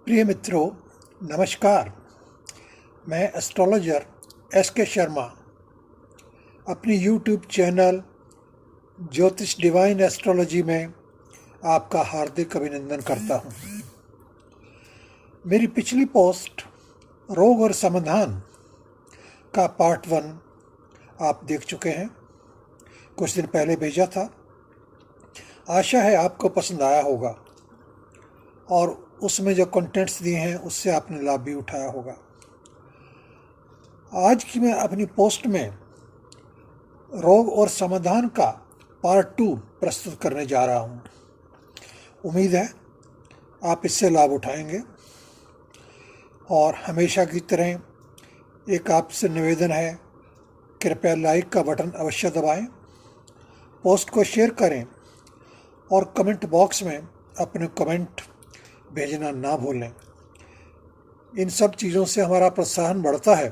प्रिय मित्रों, नमस्कार। मैं एस्ट्रोलॉजर एस.के. शर्मा अपनी YouTube channel Jyotish divine astrology में आपका हार्दिक अभिनंदन करता हूं। मेरी पिछली पोस्ट रोग और समाधान का पार्ट 1 आप देख चुके हैं, कुछ दिन पहले भेजा था। आशा है आपको पसंद आया होगा और उसमें जो कंटेंट्स दिए हैं उससे आपने लाभ भी उठाया होगा। आज की मैं अपनी पोस्ट में रोग और समाधान का पार्ट 2 प्रस्तुत करने जा रहा हूं। उम्मीद है आप इससे लाभ उठाएंगे और हमेशा की तरह एक आपसे निवेदन है, कृपया लाइक का बटन अवश्य दबाएं, पोस्ट को शेयर करें और कमेंट बॉक्स में अपने कमेंट भेजना ना भूलें। इन सब चीज़ों से हमारा प्रोत्साहन बढ़ता है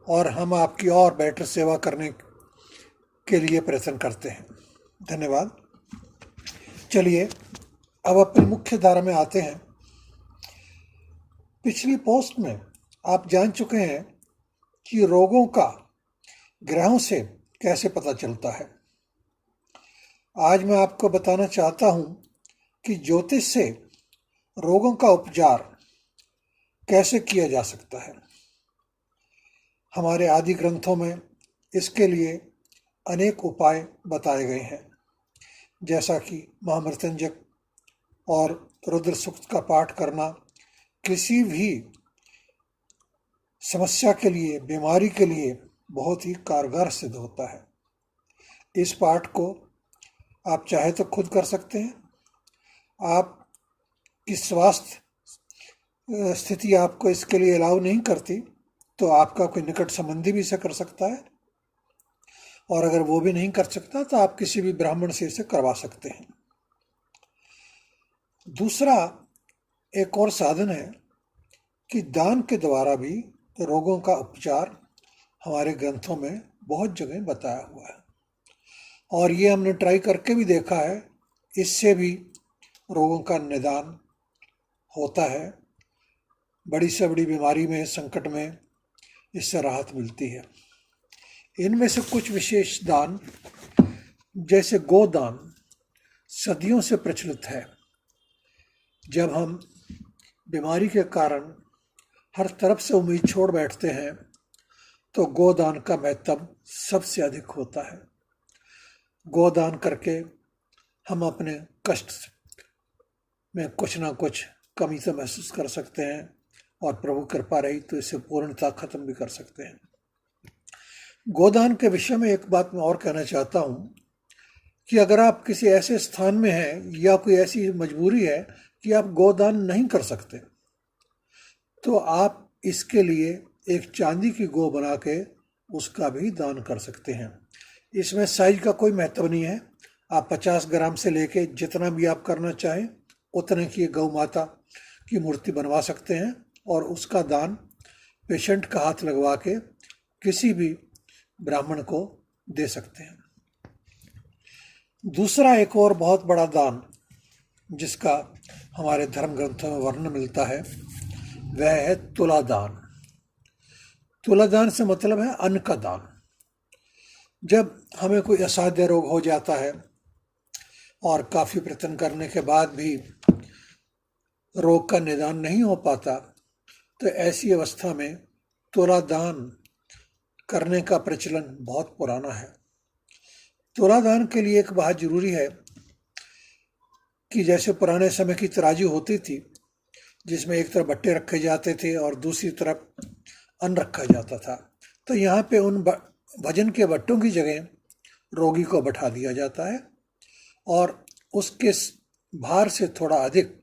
और हम आपकी और बेटर सेवा करने के लिए प्रयत्न करते हैं। धन्यवाद। चलिए अब अपनी मुख्य धारा में आते हैं। पिछली पोस्ट में आप जान चुके हैं कि रोगों का ग्रहों से कैसे पता चलता है। आज मैं आपको बताना चाहता हूं कि ज्योतिष से रोगों का उपचार कैसे किया जा सकता है। हमारे आदि ग्रंथों में इसके लिए अनेक उपाय बताए गए हैं, जैसा कि महामृत्युंजय और रुद्र सूक्त का पाठ करना किसी भी समस्या के लिए, बीमारी के लिए बहुत ही कारगर सिद्ध होता है। इस पाठ को आप चाहे तो खुद कर सकते हैं। आप की स्वास्थ्य स्थिति आपको इसके लिए अलाउ नहीं करती तो आपका कोई निकट संबंधी भी इसे कर सकता है, और अगर वो भी नहीं कर सकता तो आप किसी भी ब्राह्मण से इसे करवा सकते हैं। दूसरा एक और साधन है कि दान के द्वारा भी रोगों का उपचार हमारे ग्रंथों में बहुत जगह बताया हुआ है और ये हमने ट्राई करके भी देखा है। इससे भी रोगों का निदान होता है। बड़ी से बड़ी बीमारी में, संकट में इससे राहत मिलती है। इनमें से कुछ विशेष दान, जैसे गोदान, सदियों से प्रचलित है। जब हम बीमारी के कारण हर तरफ से उम्मीद छोड़ बैठते हैं तो गोदान का महत्व सबसे अधिक होता है। गोदान करके हम अपने कष्ट में कुछ ना कुछ कमी तो महसूस कर सकते हैं और प्रभु कृपा रही तो इसे पूर्णतः खत्म भी कर सकते हैं। गोदान के विषय में एक बात मैं और कहना चाहता हूं कि अगर आप किसी ऐसे स्थान में हैं या कोई ऐसी मजबूरी है कि आप गोदान नहीं कर सकते, तो आप इसके लिए एक चांदी की गो बना के उसका भी दान कर सकते हैं। इसमें साइज का कोई महत्व नहीं है। आप 50 ग्राम से लेके जितना भी आप करना चाहें उतने की गौ माता की मूर्ति बनवा सकते हैं और उसका दान पेशेंट का हाथ लगवा के किसी भी ब्राह्मण को दे सकते हैं। दूसरा एक और बहुत बड़ा दान जिसका हमारे धर्म ग्रंथों में वर्णन मिलता है वह है तुला दान। तुला दान से मतलब है अन्न का दान। जब हमें कोई असाध्य रोग हो जाता है और काफ़ी प्रयत्न करने के बाद भी रोग का निदान नहीं हो पाता, तो ऐसी अवस्था में तुला दान करने का प्रचलन बहुत पुराना है। तुला दान के लिए एक बात जरूरी है कि जैसे पुराने समय की तराजू होती थी जिसमें एक तरफ बट्टे रखे जाते थे और दूसरी तरफ अन्न रखा जाता था, तो यहाँ पे उन वजन के बट्टों की जगह रोगी को बैठा दिया जाता है और उसके भार से थोड़ा अधिक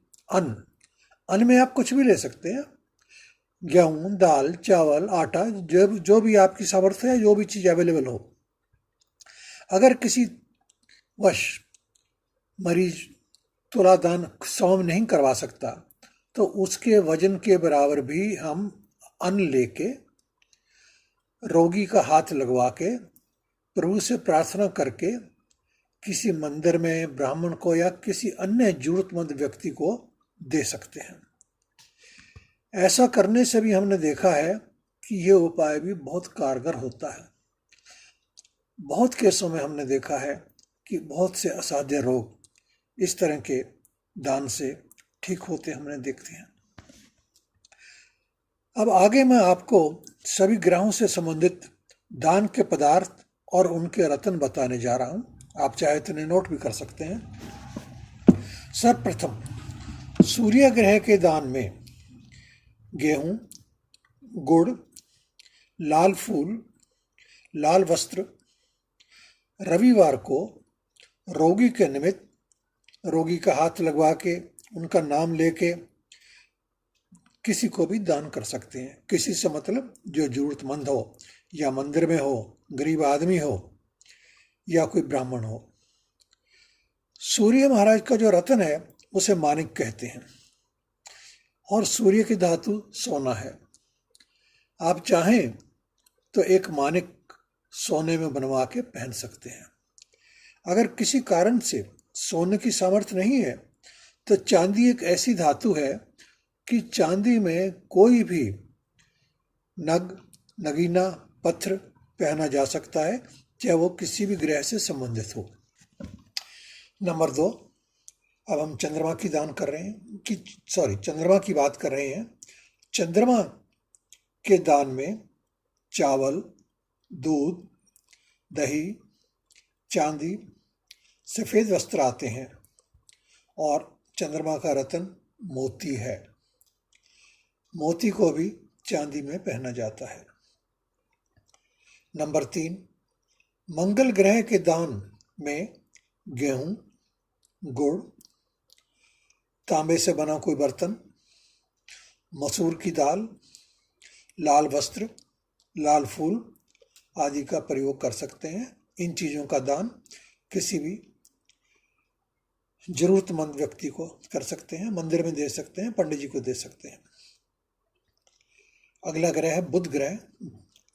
अन्न में आप कुछ भी ले सकते हैं, गेहूँ, दाल, चावल, आटा, जो भी आपकी सामर्थ्य है, जो भी चीज़ अवेलेबल हो। अगर किसी वश मरीज तुला दान स्वयं नहीं करवा सकता तो उसके वजन के बराबर भी हम अन्न लेके रोगी का हाथ लगवा के प्रभु से प्रार्थना करके किसी मंदिर में ब्राह्मण को या किसी अन्य जरूरतमंद व्यक्ति को दे सकते हैं। ऐसा करने से भी हमने देखा है कि ये उपाय भी बहुत कारगर होता है। बहुत केसों में हमने देखा है कि बहुत से असाध्य रोग इस तरह के दान से ठीक होते हमने देखते हैं। अब आगे मैं आपको सभी ग्रहों से संबंधित दान के पदार्थ और उनके रत्न बताने जा रहा हूं। आप चाहे तो नोट भी कर सकते हैं। सर्वप्रथम सूर्य ग्रह के दान में गेहूं, गुड़, लाल फूल, लाल वस्त्र रविवार को रोगी के निमित्त, रोगी का हाथ लगवा के, उनका नाम लेके किसी को भी दान कर सकते हैं। किसी से मतलब जो जरूरतमंद हो, या मंदिर में हो, गरीब आदमी हो, या कोई ब्राह्मण हो। सूर्य महाराज का जो रत्न है उसे माणिक कहते हैं, और सूर्य की धातु सोना है। आप चाहें तो एक माणिक सोने में बनवा के पहन सकते हैं। अगर किसी कारण से सोने की सामर्थ्य नहीं है तो चांदी एक ऐसी धातु है कि चांदी में कोई भी नग, नगीना, पत्थर पहना जा सकता है, चाहे वो किसी भी ग्रह से संबंधित हो। नंबर 2, अब हम चंद्रमा की दान कर रहे हैं चंद्रमा की बात कर रहे हैं। चंद्रमा के दान में चावल, दूध, दही, चांदी, सफेद वस्त्र आते हैं, और चंद्रमा का रत्न मोती है। मोती को भी चांदी में पहना जाता है। नंबर 3, मंगल ग्रह के दान में गेहूं, गुड़, तांबे से बना कोई बर्तन, मसूर की दाल, लाल वस्त्र, लाल फूल आदि का प्रयोग कर सकते हैं। इन चीज़ों का दान किसी भी जरूरतमंद व्यक्ति को कर सकते हैं, मंदिर में दे सकते हैं, पंडित जी को दे सकते हैं। अगला ग्रह है बुध ग्रह,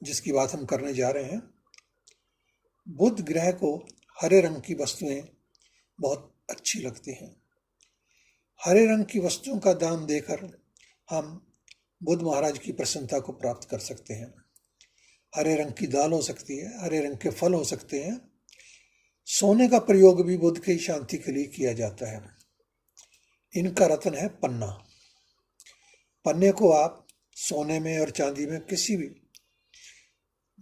जिसकी बात हम करने जा रहे हैं। बुध ग्रह को हरे रंग की वस्तुएं बहुत अच्छी लगती हैं। हरे रंग की वस्तुओं का दान देकर हम बुध महाराज की प्रसन्नता को प्राप्त कर सकते हैं। हरे रंग की दाल हो सकती है, हरे रंग के फल हो सकते हैं। सोने का प्रयोग भी बुध की शांति के लिए किया जाता है। इनका रत्न है पन्ना। पन्ने को आप सोने में और चांदी में किसी भी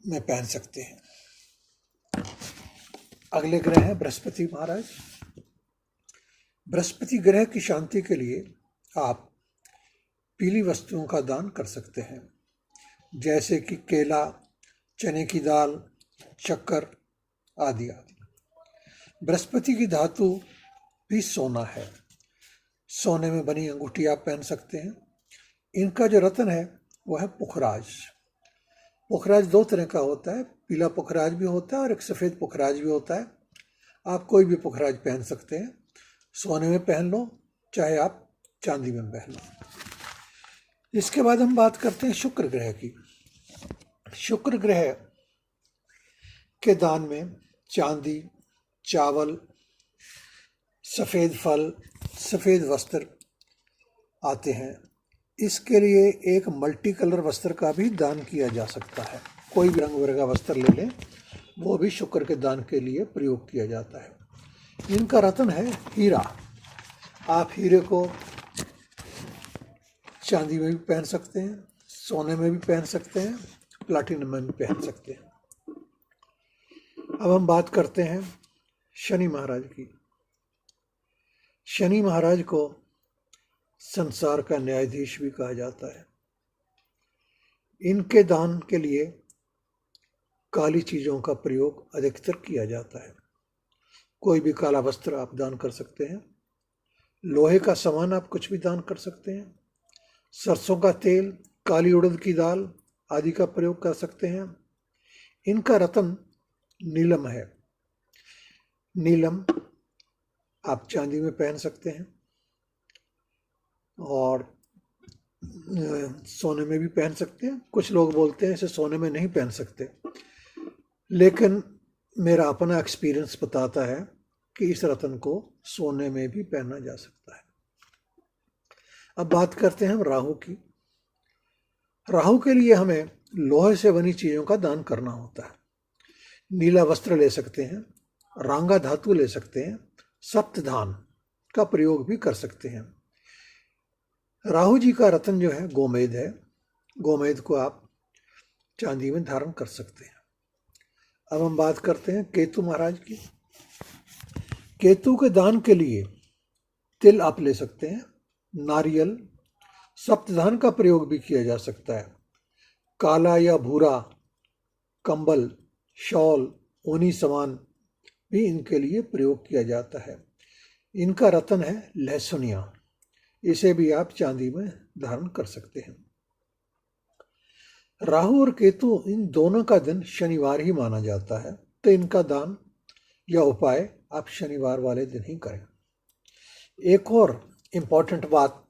में पहन सकते हैं। अगले ग्रह है बृहस्पति महाराज। बृहस्पति ग्रह की शांति के लिए आप पीली वस्तुओं का दान कर सकते हैं, जैसे कि केला, चने की दाल, शक्कर आदि आदि। बृहस्पति की धातु भी सोना है। सोने में बनी अंगूठी आप पहन सकते हैं। इनका जो रत्न है वह है पुखराज। पुखराज 2 तरह का होता है, पीला पुखराज भी होता है और एक सफ़ेद पुखराज भी होता है। आप कोई भी पुखराज पहन सकते हैं, सोने में पहन लो, चाहे आप चांदी में पहन लो। इसके बाद हम बात करते हैं शुक्र ग्रह की। शुक्र ग्रह के दान में चांदी, चावल, सफ़ेद फल, सफ़ेद वस्त्र आते हैं। इसके लिए एक मल्टी कलर वस्त्र का भी दान किया जा सकता है। कोई भी रंग बिरंगा वस्त्र ले लें, वो भी शुक्र के दान के लिए प्रयोग किया जाता है। इनका रत्न है हीरा। आप हीरे को चांदी में भी पहन सकते हैं, सोने में भी पहन सकते हैं, प्लाटिनम में भी पहन सकते हैं। अब हम बात करते हैं शनि महाराज की। शनि महाराज को संसार का न्यायाधीश भी कहा जाता है। इनके दान के लिए काली चीज़ों का प्रयोग अधिकतर किया जाता है। कोई भी काला वस्त्र आप दान कर सकते हैं। लोहे का सामान आप कुछ भी दान कर सकते हैं। सरसों का तेल, काली उड़द की दाल आदि का प्रयोग कर सकते हैं। इनका रत्न नीलम है। नीलम आप चांदी में पहन सकते हैं और सोने में भी पहन सकते हैं। कुछ लोग बोलते हैं इसे सोने में नहीं पहन सकते, लेकिन मेरा अपना एक्सपीरियंस बताता है कि इस रत्न को सोने में भी पहना जा सकता है। अब बात करते हैं हम राहु की। राहु के लिए हमें लोहे से बनी चीजों का दान करना होता है। नीला वस्त्र ले सकते हैं, रांगा धातु ले सकते हैं, सप्तधान का प्रयोग भी कर सकते हैं। राहु जी का रत्न जो है गोमेद है। गोमेद को आप चांदी में धारण कर सकते हैं। अब हम बात करते हैं केतु महाराज की। केतु के दान के लिए तिल आप ले सकते हैं, नारियल, सप्तधान का प्रयोग भी किया जा सकता है। काला या भूरा कंबल, शॉल, ऊनी सामान भी इनके लिए प्रयोग किया जाता है। इनका रत्न है लहसुनिया। इसे भी आप चांदी में धारण कर सकते हैं। राहु और केतु इन दोनों का दिन शनिवार ही माना जाता है, तो इनका दान या उपाय आप शनिवार वाले दिन ही करें। एक और इम्पॉर्टेंट बात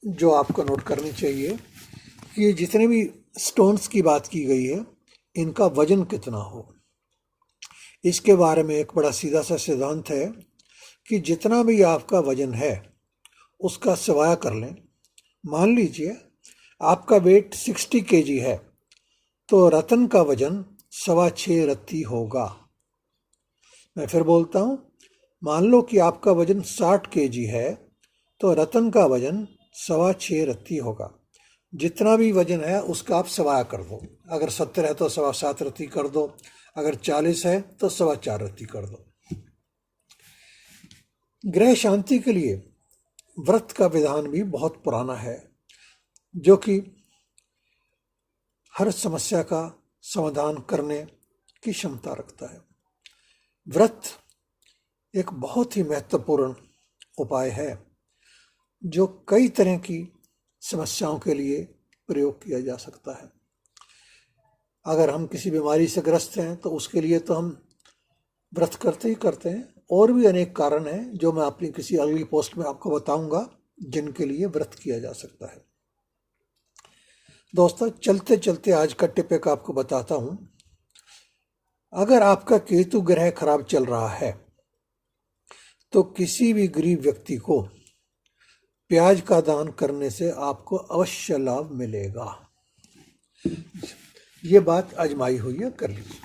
जो आपको नोट करनी चाहिए कि जितने भी स्टोन्स की बात की गई है, इनका वजन कितना हो। इसके बारे में एक बड़ा सीधा सा सिद्धांत है कि जितना भी आपका वजन है उसका सवाया कर लें। मान लीजिए आपका वेट 60 kg है, तो रत्न का वजन 6.25 रत्ती होगा। मैं फिर बोलता हूँ, मान लो कि आपका वजन 60 kg है, तो रत्न का वजन 6.25 रत्ती होगा। जितना भी वजन है उसका आप सवाया कर दो। अगर 70 है तो 7.25 रत्ती कर दो, अगर 40 है तो 4.25 रत्ती कर दो। ग्रह शांति के लिए व्रत का विधान भी बहुत पुराना है, जो कि हर समस्या का समाधान करने की क्षमता रखता है। व्रत एक बहुत ही महत्वपूर्ण उपाय है जो कई तरह की समस्याओं के लिए प्रयोग किया जा सकता है। अगर हम किसी बीमारी से ग्रस्त हैं तो उसके लिए तो हम व्रत करते ही करते हैं। और भी अनेक कारण हैं जो मैं अपनी किसी अगली पोस्ट में आपको बताऊंगा, जिनके लिए व्रत किया जा सकता है। दोस्तों, चलते चलते आज का टिप एक आपको बताता हूं। अगर आपका केतु ग्रह खराब चल रहा है तो किसी भी गरीब व्यक्ति को प्याज का दान करने से आपको अवश्य लाभ मिलेगा। ये बात आजमाई हुई है, कर लीजिए।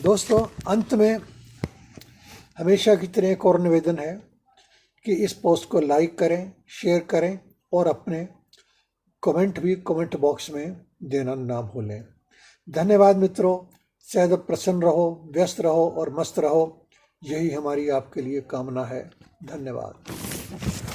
दोस्तों, अंत में हमेशा की तरह एक और निवेदन है कि इस पोस्ट को लाइक करें, शेयर करें और अपने कमेंट भी कमेंट बॉक्स में देना ना भूलें। धन्यवाद मित्रों। सदैव प्रसन्न रहो, व्यस्त रहो और मस्त रहो। यही हमारी आपके लिए कामना है। धन्यवाद।